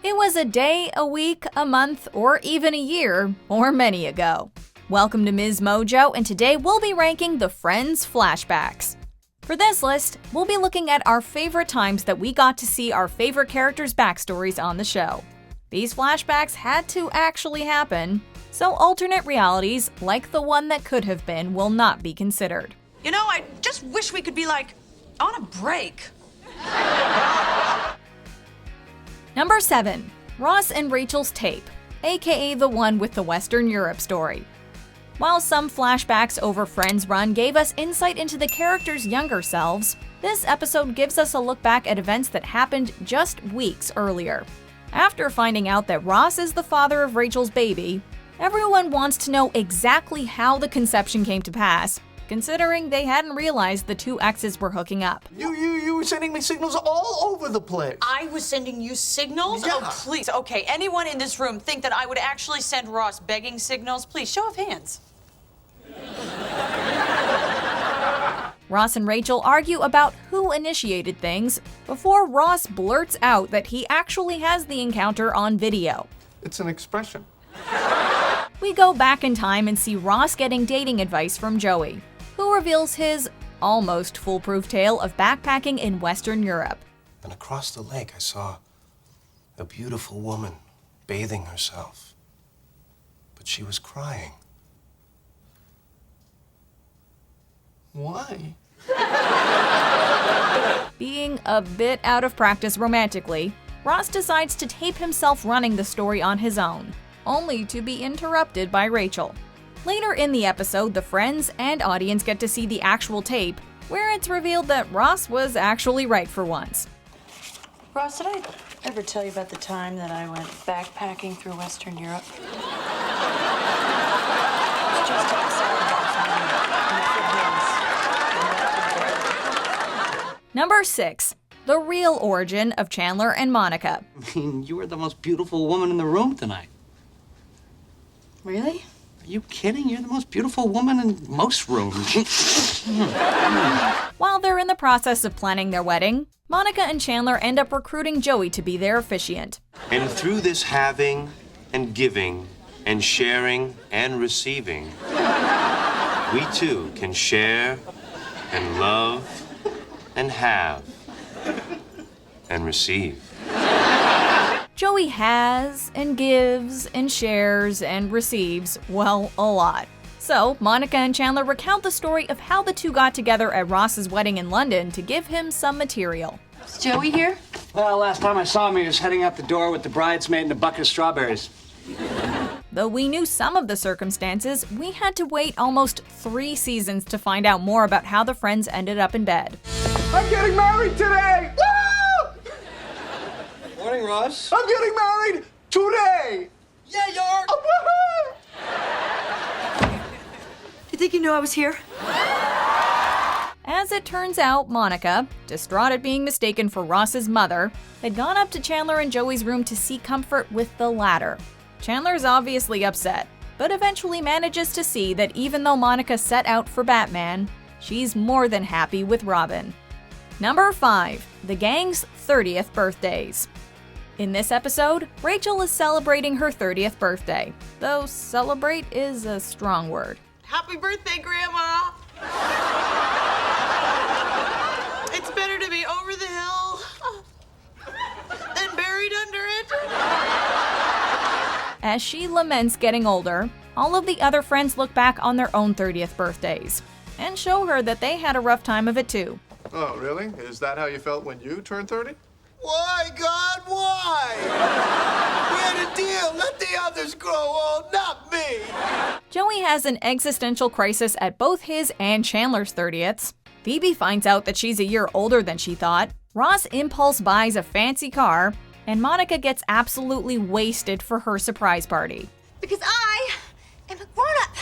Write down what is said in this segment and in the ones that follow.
It was a day, a week, a month, or even a year, or many ago. Welcome to MsMojo, and today we'll be ranking the Friends flashbacks. For this list, we'll be looking at our favorite times that we got to see our favorite characters' backstories on the show. These flashbacks had to actually happen, so alternate realities, like the one that could have been, will not be considered. You know, I just wish we could be, on a break. Number 7. Ross and Rachel's tape, aka the one with the Western Europe story. While some flashbacks over Friends run gave us insight into the characters' younger selves, this episode gives us a look back at events that happened just weeks earlier. After finding out that Ross is the father of Rachel's baby, everyone wants to know exactly how the conception came to pass, considering they hadn't realized the two exes were hooking up. You were sending me signals all over the place. I was sending you signals? Yeah. Oh, please. Okay, anyone in this room think that I would actually send Ross begging signals? Please, show of hands. Ross and Rachel argue about who initiated things before Ross blurts out that he actually has the encounter on video. It's an expression. We go back in time and see Ross getting dating advice from Joey, who reveals his almost foolproof tale of backpacking in Western Europe. And across the lake, I saw a beautiful woman bathing herself. But she was crying. Why? Being a bit out of practice romantically, Ross decides to tape himself running the story on his own, only to be interrupted by Rachel. Later in the episode, the friends and audience get to see the actual tape, where it's revealed that Ross was actually right for once. Ross, did I ever tell you about the time that I went backpacking through Western Europe? It's just outside of Number 6. The real origin of Chandler and Monica. I mean, you were the most beautiful woman in the room tonight. Really? Are you kidding? You're the most beautiful woman in most rooms. While they're in the process of planning their wedding, Monica and Chandler end up recruiting Joey to be their officiant. And through this having and giving and sharing and receiving, we too can share and love and have and receive. Joey has and gives and shares and receives, well, a lot. So, Monica and Chandler recount the story of how the two got together at Ross's wedding in London to give him some material. Is Joey here? Well, last time I saw him, he was heading out the door with the bridesmaid and a bucket of strawberries. Though we knew some of the circumstances, we had to wait almost 3 seasons to find out more about how the friends ended up in bed. I'm getting married today! Woo! Morning, Ross. I'm getting married today! Yeah, you are. You think you knew I was here? As it turns out, Monica, distraught at being mistaken for Ross's mother, had gone up to Chandler and Joey's room to seek comfort with the latter. Chandler's obviously upset, but eventually manages to see that even though Monica set out for Batman, she's more than happy with Robin. Number 5. The gang's 30th birthdays. In this episode, Rachel is celebrating her 30th birthday, though celebrate is a strong word. Happy birthday, Grandma! It's better to be over the hill than buried under it. As she laments getting older, all of the other friends look back on their own 30th birthdays and show her that they had a rough time of it too. Oh, really? Is that how you felt when you turned 30? Why, God, why? We had a deal. Let the others grow old, not me. Joey has an existential crisis at both his and Chandler's 30ths. Phoebe finds out that she's a year older than she thought. Ross impulse buys a fancy car, and Monica gets absolutely wasted for her surprise party. Because I am a grown-up.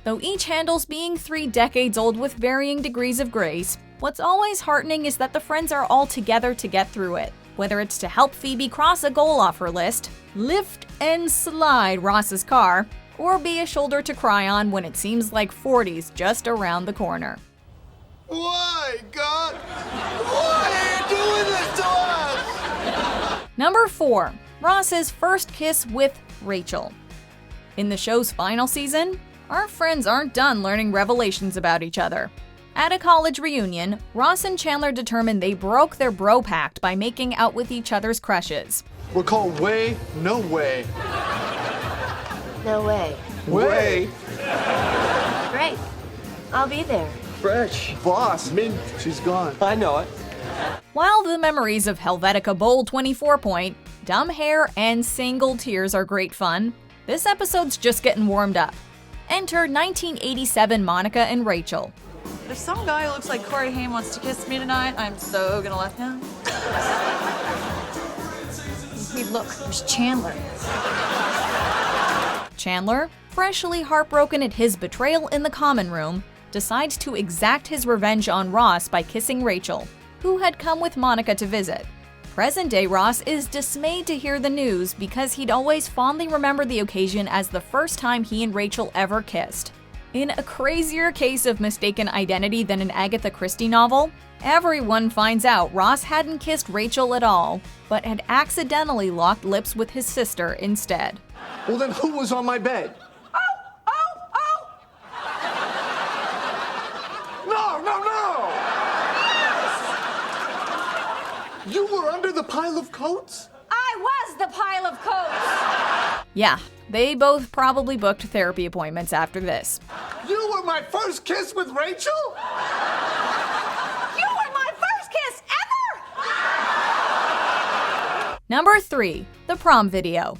Though each handles being 3 decades old with varying degrees of grace, what's always heartening is that the friends are all together to get through it. Whether it's to help Phoebe cross a goal off her list, lift and slide Ross's car, or be a shoulder to cry on when it seems like 40's just around the corner. Why, God? Why? Number 4. Ross's first kiss with Rachel. In the show's final season, our friends aren't done learning revelations about each other. At a college reunion, Ross and Chandler determined they broke their bro pact by making out with each other's crushes. We're called Way No Way. No way. Way. Great. I'll be there. Fresh. Boss. Mint. She's gone. I know it. While the memories of Helvetica Bowl 24 Point, dumb hair, and single tears are great fun, this episode's just getting warmed up. Enter 1987 Monica and Rachel. If some guy who looks like Corey Haim wants to kiss me tonight, I'm so gonna let him. Hey, look, there's Chandler. Chandler, freshly heartbroken at his betrayal in the common room, decides to exact his revenge on Ross by kissing Rachel, who had come with Monica to visit. Present-day Ross is dismayed to hear the news because he'd always fondly remembered the occasion as the first time he and Rachel ever kissed. In a crazier case of mistaken identity than an Agatha Christie novel, everyone finds out Ross hadn't kissed Rachel at all, but had accidentally locked lips with his sister instead. Well, then who was on my bed? No, no, no! You were under the pile of coats? I was the pile of coats! Yeah, they both probably booked therapy appointments after this. You were my first kiss with Rachel? You were my first kiss ever! Number 3. The Prom video.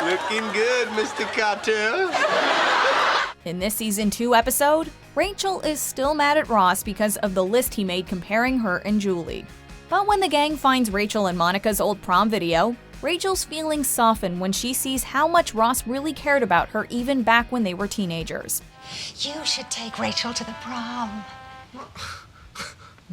Looking good, Mr. Carter. In this season 2 episode, Rachel is still mad at Ross because of the list he made comparing her and Julie. But when the gang finds Rachel and Monica's old prom video, Rachel's feelings soften when she sees how much Ross really cared about her even back when they were teenagers. You should take Rachel to the prom.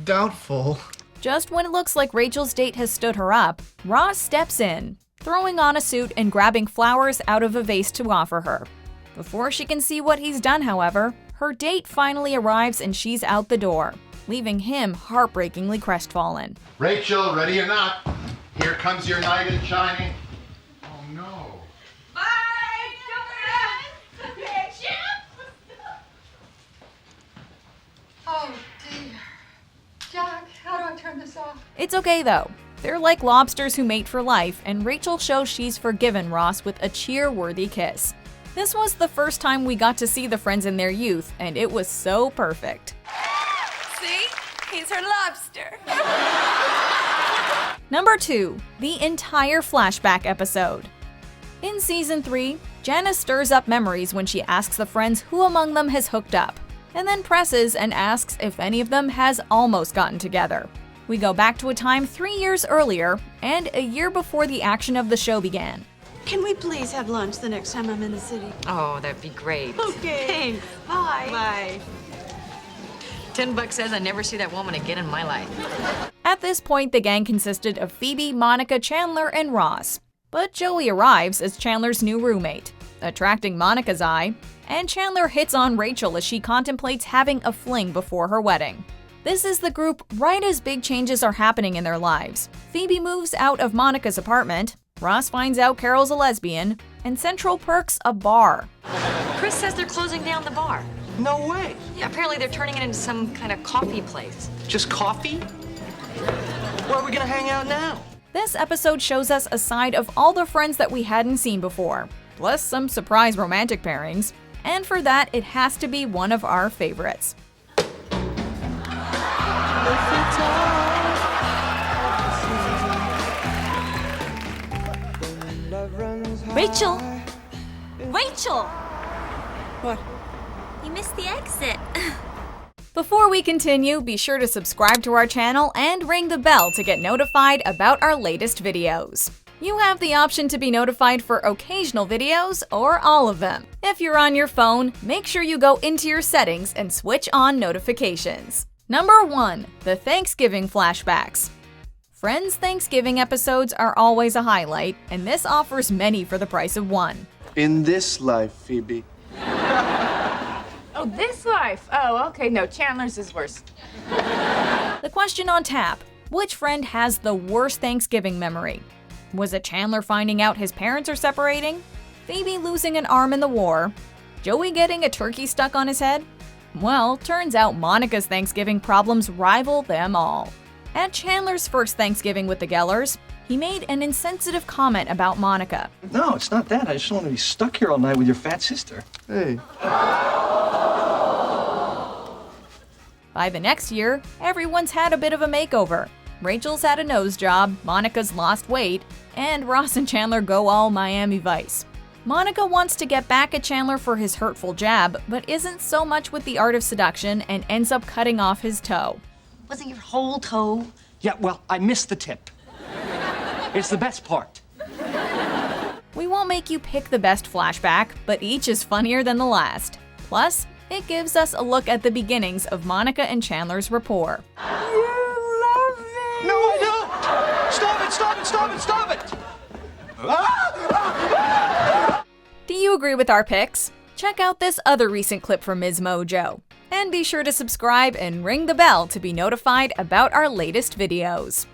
Doubtful. Just when it looks like Rachel's date has stood her up, Ross steps in, throwing on a suit and grabbing flowers out of a vase to offer her. Before she can see what he's done, however, her date finally arrives and she's out the door, leaving him heartbreakingly crestfallen. Rachel, ready or not, here comes your knight in shining. Oh no. Oh dear. Jack, how do I turn this off? It's okay though. They're like lobsters who mate for life, and Rachel shows she's forgiven Ross with a cheer-worthy kiss. This was the first time we got to see the friends in their youth, and it was so perfect. See? He's her lobster. Number 2. The entire Flashback episode. In Season 3, Janice stirs up memories when she asks the friends who among them has hooked up, and then presses and asks if any of them has almost gotten together. We go back to a time 3 years earlier, and a year before the action of the show began. Can we please have lunch the next time I'm in the city? Oh, that'd be great. Okay. Thanks. Bye. Bye. $10 says I never see that woman again in my life. At this point, the gang consisted of Phoebe, Monica, Chandler, and Ross. But Joey arrives as Chandler's new roommate, attracting Monica's eye, and Chandler hits on Rachel as she contemplates having a fling before her wedding. This is the group right as big changes are happening in their lives. Phoebe moves out of Monica's apartment, Ross finds out Carol's a lesbian, and Central Perk's a bar. Chris says they're closing down the bar. No way. Yeah, apparently they're turning it into some kind of coffee place. Just coffee? Where are we gonna hang out now? This episode shows us a side of all the friends that we hadn't seen before, plus some surprise romantic pairings, and for that, it has to be one of our favorites. Rachel! Rachel! What? You missed the exit. Before we continue, be sure to subscribe to our channel and ring the bell to get notified about our latest videos. You have the option to be notified for occasional videos or all of them. If you're on your phone, make sure you go into your settings and switch on notifications. Number 1. The Thanksgiving Flashbacks. Friends' Thanksgiving episodes are always a highlight, and this offers many for the price of one. In this life, Phoebe. Oh, this life. Oh, okay. No, Chandler's is worse. The question on tap: which friend has the worst Thanksgiving memory? Was it Chandler finding out his parents are separating? Phoebe losing an arm in the war? Joey getting a turkey stuck on his head? Well, turns out Monica's Thanksgiving problems rival them all. At Chandler's first Thanksgiving with the Gellers, he made an insensitive comment about Monica. No, it's not that. I just don't want to be stuck here all night with your fat sister. Hey. By the next year, everyone's had a bit of a makeover. Rachel's had a nose job, Monica's lost weight, and Ross and Chandler go all Miami Vice. Monica wants to get back at Chandler for his hurtful jab, but isn't so much with the art of seduction and ends up cutting off his toe. Was it your whole toe? Yeah, well, I missed the tip. It's the best part. We won't make you pick the best flashback, but each is funnier than the last. Plus, it gives us a look at the beginnings of Monica and Chandler's rapport. No, I don't! Stop it, stop it, stop it, stop it! Do you agree with our picks? Check out this other recent clip from MsMojo. And be sure to subscribe and ring the bell to be notified about our latest videos.